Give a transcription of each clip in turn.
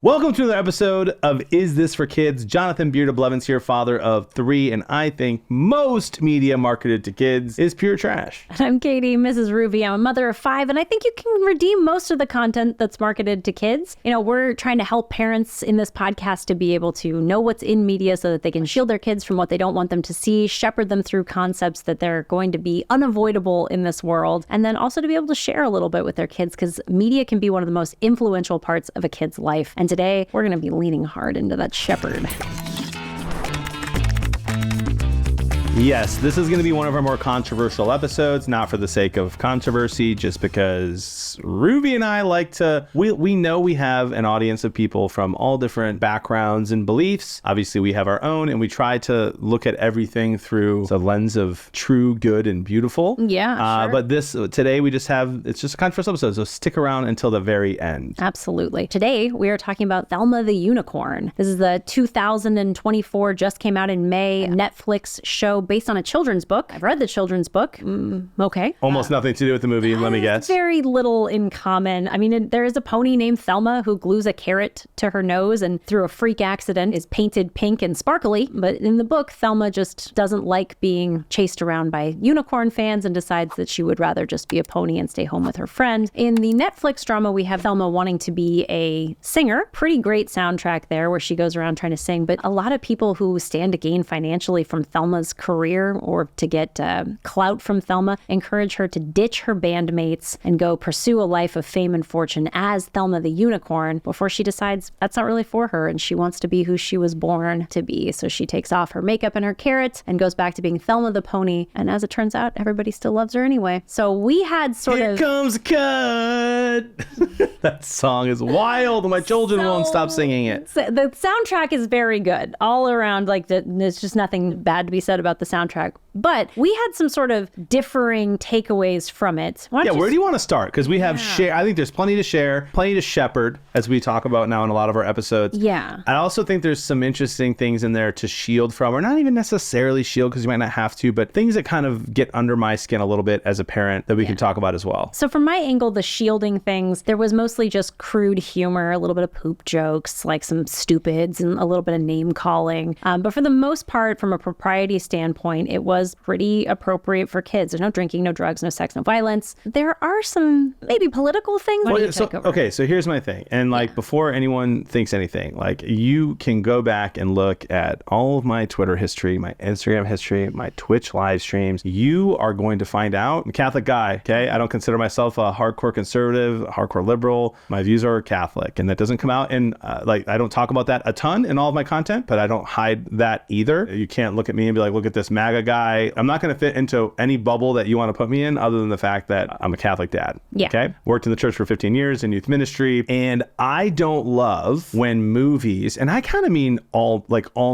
Welcome to another episode of Is This for Kids? Jonathan Beard of Blevins here, father of 3, and I think most media marketed to kids is pure trash. I'm Katie, MrsRuvi. I'm a mother of 5, and I think you can redeem most of the content that's marketed to kids. You know, we're trying to help parents in this podcast to be able to know what's in media so that they can shield their kids from what they don't want them to see, shepherd them through concepts that they're going to be unavoidable in this world, and then also to be able to share a little bit with their kids, because media can be one of the most influential parts of a kid's life. And today, we're going to be leaning hard into that shepherd. Yes, this is going to be one of our more controversial episodes, not for the sake of controversy, just because Ruvi and I like to, we know we have an audience of people from all different backgrounds and beliefs. Obviously, we have our own, and we try to look at everything through the lens of true, good, and beautiful. Yeah, sure. But today we just have, it's just a controversial episode, so stick around until the very end. Absolutely. Today, we are talking about Thelma the Unicorn. This is the 2024, just came out in May, Netflix show based on a children's book. I've read the children's book. Okay. Almost nothing to do with the movie, let me guess. Very little in common. I mean, there is a pony named Thelma who glues a carrot to her nose and through a freak accident is painted pink and sparkly. But in the book, Thelma just doesn't like being chased around by unicorn fans and decides that she would rather just be a pony and stay home with her friend. In the Netflix drama, we have Thelma wanting to be a singer. Pretty great soundtrack there where she goes around trying to sing. But a lot of people who stand to gain financially from Thelma's career or to get clout from Thelma encourage her to ditch her bandmates and go pursue a life of fame and fortune as Thelma the Unicorn before she decides that's not really for her and she wants to be who she was born to be. So she takes off her makeup and her carrot and goes back to being Thelma the pony. And as it turns out, everybody still loves her anyway. So we had Here comes a cut. That song is wild. My children won't stop singing it. The soundtrack is very good all around. Like there's just nothing bad to be said about the soundtrack. But we had some sort of differing takeaways from it. Where do you want to start? Because we have share. I think there's plenty to share, plenty to shepherd, as we talk about now in a lot of our episodes. Yeah. I also think there's some interesting things in there to shield from, or not even necessarily shield because you might not have to, but things that kind of get under my skin a little bit as a parent that we can talk about as well. So from my angle, the shielding things, there was mostly just crude humor, a little bit of poop jokes, like some stupids and a little bit of name calling. But for the most part, from a propriety standpoint, it was pretty appropriate for kids. There's no drinking, no drugs, no sex, no violence. There are some maybe political things. So here's my thing. And before anyone thinks anything, you can go back and look at all of my Twitter history, my Instagram history, my Twitch live streams. You are going to find out I'm a Catholic guy. Okay. I don't consider myself a hardcore conservative, hardcore liberal. My views are Catholic, and that doesn't come out. And I don't talk about that a ton in all of my content, but I don't hide that either. You can't look at me and be like, look at this MAGA guy. I'm not going to fit into any bubble that you want to put me in other than the fact that I'm a Catholic dad. Yeah. Okay. Worked in the church for 15 years in youth ministry. And I don't love when movies, and I kind of mean all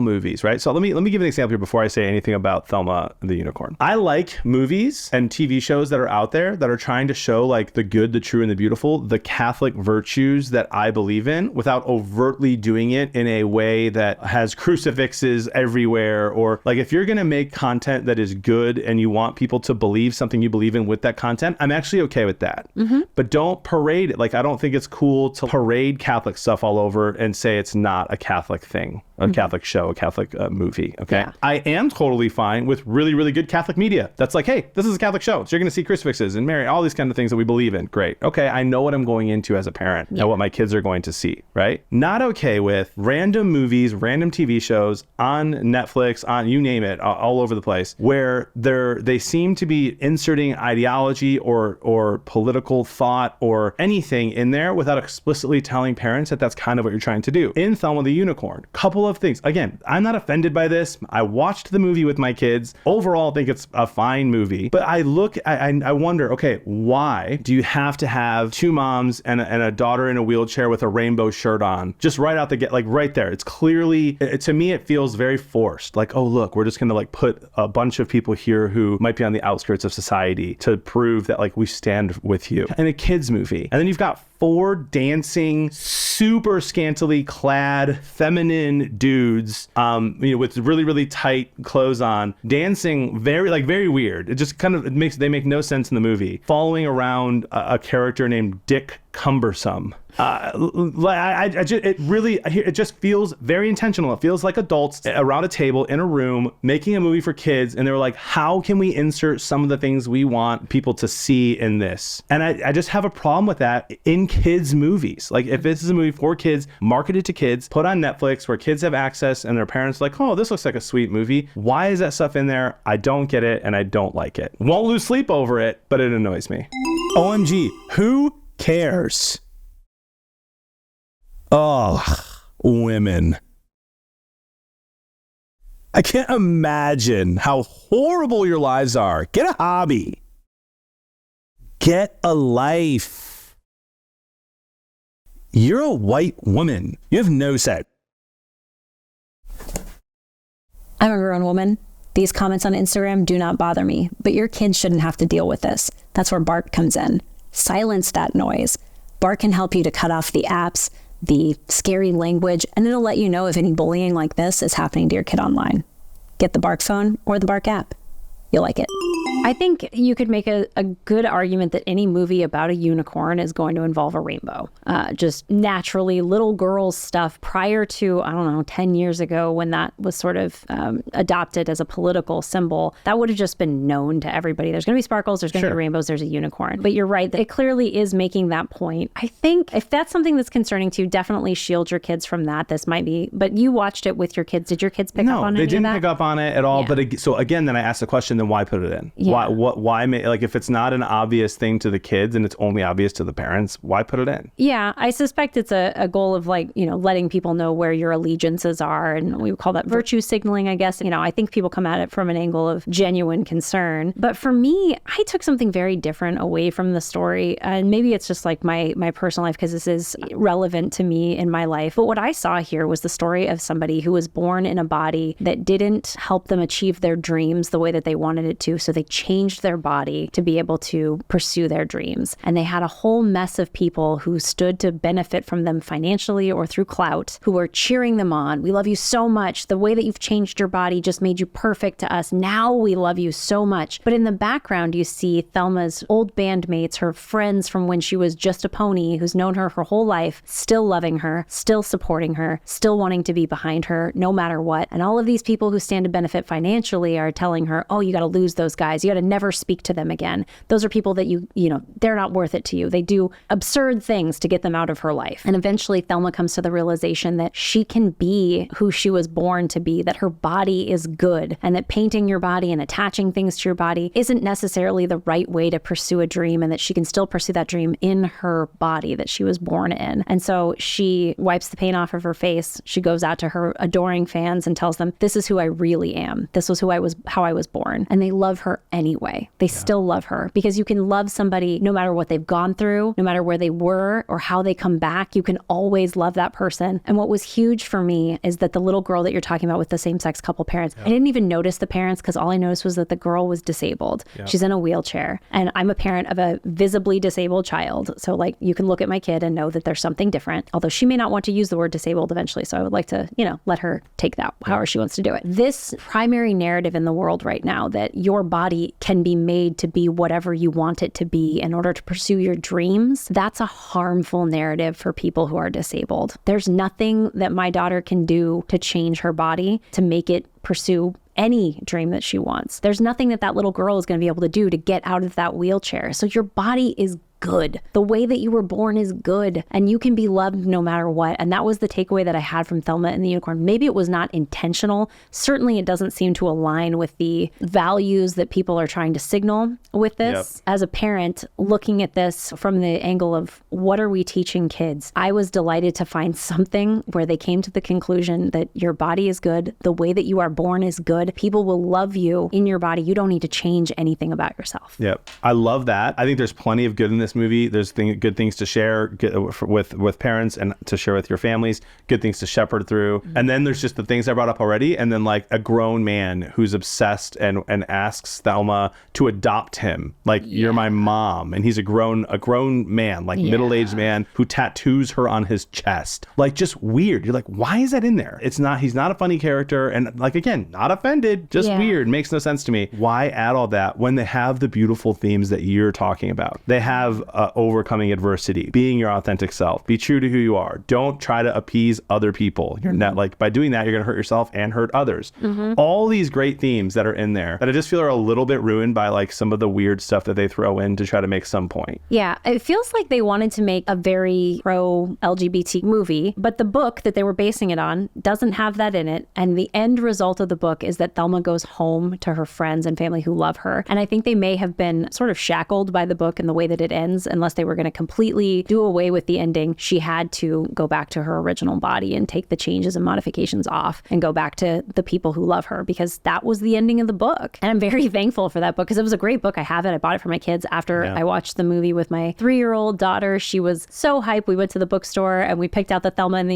movies, right? So let me give an example here before I say anything about Thelma the Unicorn. I like movies and TV shows that are out there that are trying to show the good, the true, and the beautiful, the Catholic virtues that I believe in without overtly doing it in a way that has crucifixes everywhere. Or if you're going to make content that is good and you want people to believe something you believe in with that content, I'm actually okay with that. Mm-hmm. But don't parade it. I don't think it's cool to parade Catholic stuff all over and say it's not a Catholic thing, a Catholic show, a Catholic movie. Okay. Yeah. I am totally fine with really, really good Catholic media. That's hey, this is a Catholic show. So you're going to see crucifixes and Mary, all these kind of things that we believe in. Great. Okay. I know what I'm going into as a parent and what my kids are going to see, right? Not okay with random movies, random TV shows on Netflix, on you name it, all over the place, where they seem to be inserting ideology or political thought or anything in there without explicitly telling parents that that's kind of what you're trying to do. In Thelma the Unicorn, couple of things. Again, I'm not offended by this. I watched the movie with my kids. Overall, I think it's a fine movie. But I wonder, okay, why do you have to have two moms and a daughter in a wheelchair with a rainbow shirt on? Just right out the gate, right there. It's clearly, to me, it feels very forced. Oh, look, we're just going to put a bunch of people here who might be on the outskirts of society to prove that we stand with you. In a kid's movie. And then you've got 4 dancing, super scantily clad, feminine dudes, with really, really tight clothes on, dancing very weird. It just kind of they make no sense in the movie. Following around a character named Dick Cumbersome. It just feels very intentional. It feels like adults around a table in a room making a movie for kids, and they were like, how can we insert some of the things we want people to see in this? And I just have a problem with that in kids' movies. Like, if this is a movie for kids, marketed to kids, put on Netflix where kids have access and their parents are like, oh, this looks like a sweet movie. Why is that stuff in there? I don't get it, and I don't like it. Won't lose sleep over it, but it annoys me. OMG, who cares? Oh, women. I can't imagine how horrible your lives are. Get a hobby. Get a life. You're a white woman. You have no sex. I'm a grown woman. These comments on Instagram do not bother me, but your kids shouldn't have to deal with this. That's where Bark comes in. Silence that noise. Bark can help you to cut off the apps, the scary language, and it'll let you know if any bullying like this is happening to your kid online. Get the Bark phone or the Bark app. You'll like it. I think you could make a good argument that any movie about a unicorn is going to involve a rainbow. Just naturally, little girls stuff prior to, 10 years ago when that was sort of adopted as a political symbol, that would have just been known to everybody. There's going to be sparkles, there's going to be rainbows, there's a unicorn. But you're right, that it clearly is making that point. I think if that's something that's concerning to you, definitely shield your kids from that. This might be, but you watched it with your kids. Did your kids pick up on No, any they didn't of that? pick up on it at all. Yeah. But so again, then I asked the question, then why put it in? Yeah. Why like, if it's not an obvious thing to the kids and it's only obvious to the parents, why put it in? Yeah, I suspect it's a goal of letting people know where your allegiances are. And we would call that virtue signaling, I guess. I think people come at it from an angle of genuine concern. But for me, I took something very different away from the story. And maybe it's just like my personal life because this is relevant to me in my life. But what I saw here was the story of somebody who was born in a body that didn't help them achieve their dreams the way that they wanted it to. So they changed their body to be able to pursue their dreams. And they had a whole mess of people who stood to benefit from them financially or through clout, who were cheering them on. We love you so much. The way that you've changed your body just made you perfect to us. Now we love you so much. But in the background, you see Thelma's old bandmates, her friends from when she was just a pony, who's known her whole life, still loving her, still supporting her, still wanting to be behind her, no matter what. And all of these people who stand to benefit financially are telling her, oh, you got to lose those guys. You got to never speak to them again. Those are people that they're not worth it to you. They do absurd things to get them out of her life. And eventually Thelma comes to the realization that she can be who she was born to be, that her body is good, and that painting your body and attaching things to your body isn't necessarily the right way to pursue a dream, and that she can still pursue that dream in her body that she was born in. And so she wipes the paint off of her face. She goes out to her adoring fans and tells them, this is who I really am. This was how I was born. And they love her anyway. They still love her, because you can love somebody no matter what they've gone through, no matter where they were or how they come back. You can always love that person. And what was huge for me is that the little girl that you're talking about with the same-sex couple parents, I didn't even notice the parents because all I noticed was that the girl was disabled. She's in a wheelchair. And I'm a parent of a visibly disabled child. So you can look at my kid and know that there's something different, although she may not want to use the word disabled eventually. So I would like to, let her take that however she wants to do it. This primary narrative in the world right now, that your body can be made to be whatever you want it to be in order to pursue your dreams, that's a harmful narrative for people who are disabled. There's nothing that my daughter can do to change her body to make it pursue any dream that she wants. There's nothing that little girl is going to be able to do to get out of that wheelchair. So your body is good. The way that you were born is good, and you can be loved no matter what. And that was the takeaway that I had from Thelma and the Unicorn. Maybe it was not intentional. Certainly it doesn't seem to align with the values that people are trying to signal with this. As a parent, looking at this from the angle of what are we teaching kids, I was delighted to find something where they came to the conclusion that your body is good. The way that you are born is good. People will love you in your body. You don't need to change anything about yourself. Yep. I love that. I think there's plenty of good in this this movie, there's good things to share with parents and to share with your families, good things to shepherd through. And then there's just the things I brought up already. And then like a grown man who's obsessed and asks Thelma to adopt him. Like, you're my mom. And he's a grown man, like middle-aged man who tattoos her on his chest. Like, just weird. You're like, why is that in there? He's not a funny character. And like, again, not offended, just weird. Makes no sense to me. Why add all that when they have the beautiful themes that you're talking about? They have overcoming adversity, being your authentic self, be true to who you are. Don't try to appease other people. You're not like, by doing that, you're going to hurt yourself and hurt others. All these great themes that are in there that I just feel are a little bit ruined by like some of the weird stuff that they throw in to try to make some point. Yeah, it feels like they wanted to make a very pro-LGBT movie, but the book that they were basing it on doesn't have that in it. And the end result of the book is that Thelma goes home to her friends and family who love her. And I think they may have been sort of shackled by the book and the way that it ends. Unless they were going to completely do away with the ending, she had to go back to her original body and take the changes and modifications off and go back to the people who love her, because that was the ending of the book. And I'm very thankful for that book, because it was a great book. I have it. I bought it for my kids after I watched the movie with my 3-year-old daughter. She was so hyped. We went to the bookstore and we picked out the Thelma the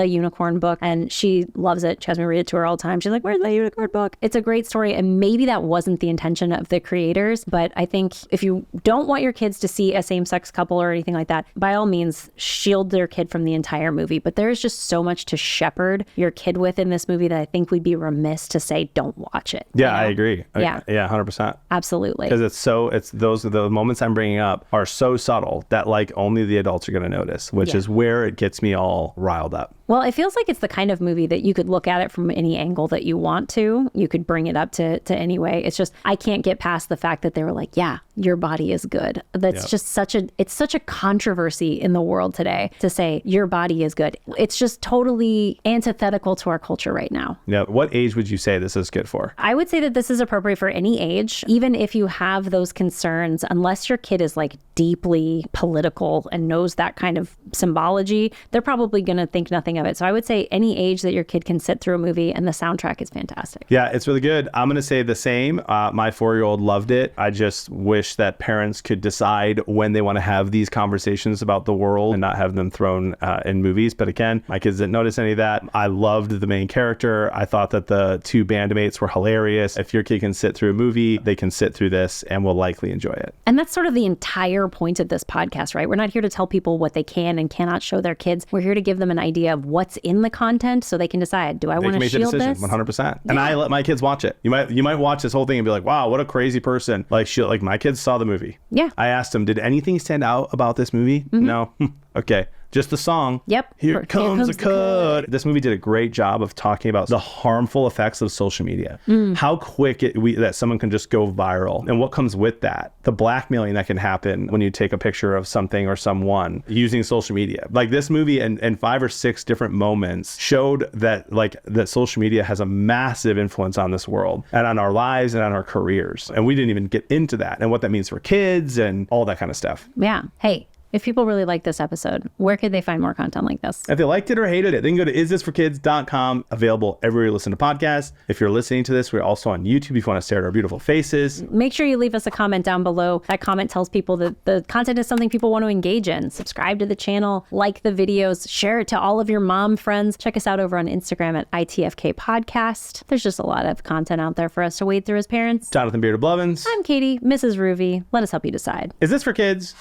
Unicorn book, and she loves it. She has me read it to her all the time. She's like, where's my unicorn book? It's a great story. And maybe that wasn't the intention of the creators, but I think if you don't want your kids to see a same-sex couple or anything like that, by all means, shield their kid from the entire movie. But there is just so much to shepherd your kid with in this movie that I think we'd be remiss to say don't watch it. Yeah, I agree. Yeah, 100%. Absolutely. Because the moments I'm bringing up are so subtle that like only the adults are going to notice, which is where it gets me all riled up. Well, it feels like it's the kind of movie that you could look at it from any angle that you want to. You could bring it up to any way. It's just, I can't get past the fact that they were like, yeah, your body is good. That's just such a controversy in the world today to say your body is good. It's just totally antithetical to our culture right now. Yeah. What age would you say this is good for? I would say that this is appropriate for any age, even if you have those concerns, unless your kid is like deeply political and knows that kind of symbology, they're probably going to think nothing of it. So I would say any age that your kid can sit through a movie, and the soundtrack is fantastic. Yeah, it's really good. I'm going to say the same. My 4-year-old loved it. I just wish that parents could decide when they want to have these conversations about the world and not have them thrown in movies. But again, my kids didn't notice any of that. I loved the main character. I thought that the 2 bandmates were hilarious. If your kid can sit through a movie, they can sit through this and will likely enjoy it. And that's sort of the entire point of this podcast, right? We're not here to tell people what they can and cannot show their kids. We're here to give them an idea of what's in the content so they can decide, do I want to shield this? 100%. And I let my kids watch it. You might watch this whole thing and be like, wow, what a crazy person. Like my kids saw the movie. Yeah. I asked them, did anything stand out about this movie? No. Okay. Just the song. Yep. Here comes the cud. This movie did a great job of talking about the harmful effects of social media. How quick that someone can just go viral, and what comes with that. The blackmailing that can happen when you take a picture of something or someone using social media. Like this movie and 5 or 6 different moments showed that that social media has a massive influence on this world and on our lives and on our careers. And we didn't even get into that and what that means for kids and all that kind of stuff. Yeah. Hey, if people really like this episode, where could they find more content like this? If they liked it or hated it, they can go to isthisforkids.com, available everywhere you listen to podcasts. If you're listening to this, we're also on YouTube if you want to stare at our beautiful faces. Make sure you leave us a comment down below. That comment tells people that the content is something people want to engage in. Subscribe to the channel, like the videos, share it to all of your mom friends. Check us out over on Instagram at ITFK Podcast. There's just a lot of content out there for us to wade through as parents. Jonathan Beard of Blevins. I'm Katie, MrsRuvi. Let us help you decide. Is this for kids?